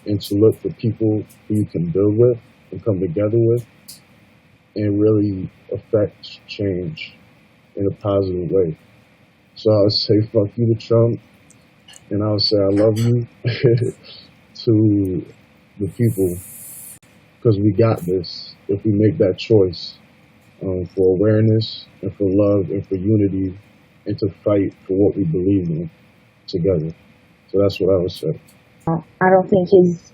Speaker 15: and to look for people who you can build with and come together with and really affect change in a positive way. So I would say fuck you to Trump, and I would say I love you to the people, because we got this if we make that choice for awareness and for love and for unity and to fight for what we believe in together. So that's what I would say.
Speaker 14: I don't think his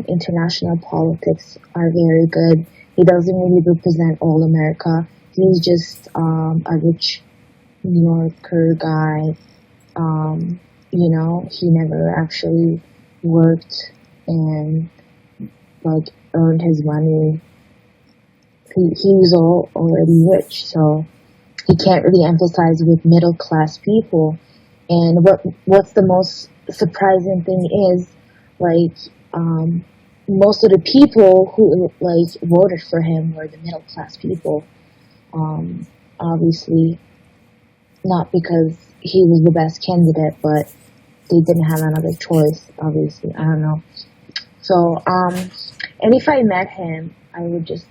Speaker 14: international politics are very good. He doesn't really represent all America. He's just a rich New Yorker guy. You know, he never actually worked and like earned his money. He was already rich, so he can't really emphasize with middle class people. And what's the most surprising thing is, like, most of the people who like voted for him were the middle class people. Obviously, not because he was the best candidate, but they didn't have another choice. Obviously, I don't know. So, and if I met him, I would just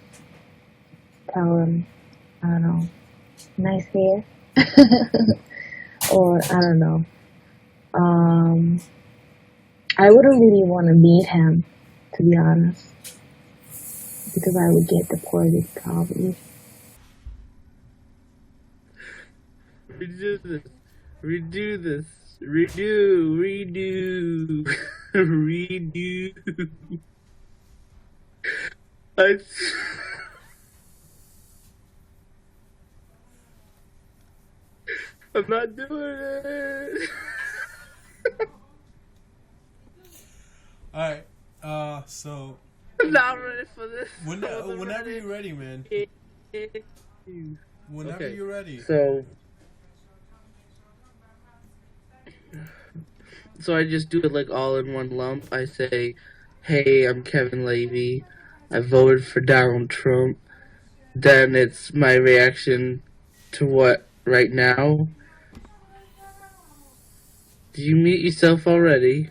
Speaker 14: tell him, I don't know, nice hair, or I don't know. I wouldn't really want to meet him, to be honest, because I would get deported probably.
Speaker 11: Redo this. Redo. I'm not doing it.
Speaker 16: Alright, so
Speaker 11: I'm not ready for this.
Speaker 16: Whenever you're ready, man. Whenever you're ready.
Speaker 11: So I just do it like all in one lump. I say, hey, I'm Kevin Levy. I voted for Donald Trump. Then it's my reaction to what right now. Did you mute yourself already?